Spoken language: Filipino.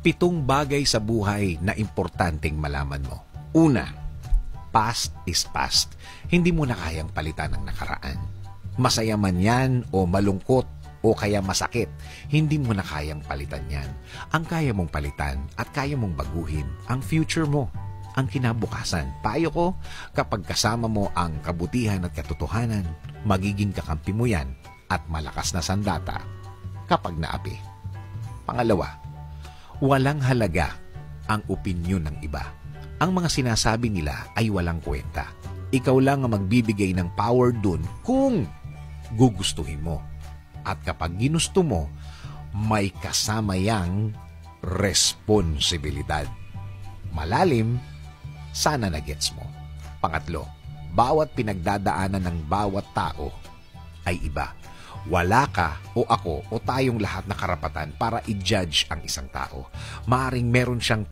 7 bagay sa buhay na importanteng malaman mo. Una, past is past. Hindi mo na kayang palitan ang nakaraan. Masaya man yan o malungkot o kaya masakit, hindi mo na kayang palitan yan. Ang kaya mong palitan at kaya mong baguhin, ang future mo, ang kinabukasan. Payo ko, kapag kasama mo ang kabutihan at katotohanan, magiging kakampi mo yan at malakas na sandata kapag naapi. Pangalawa, walang halaga ang opinyon ng iba. Ang mga sinasabi nila ay walang kwenta. Ikaw lang ang magbibigay ng power dun kung gugustuhin mo. At kapag ginusto mo, may kasama yang responsibilidad. Malalim, sana na-gets mo. Pangatlo, bawat pinagdadaanan ng bawat tao ay iba. Wala ka o ako o tayong lahat na karapatan para i-judge ang isang tao. Maaring meron siyang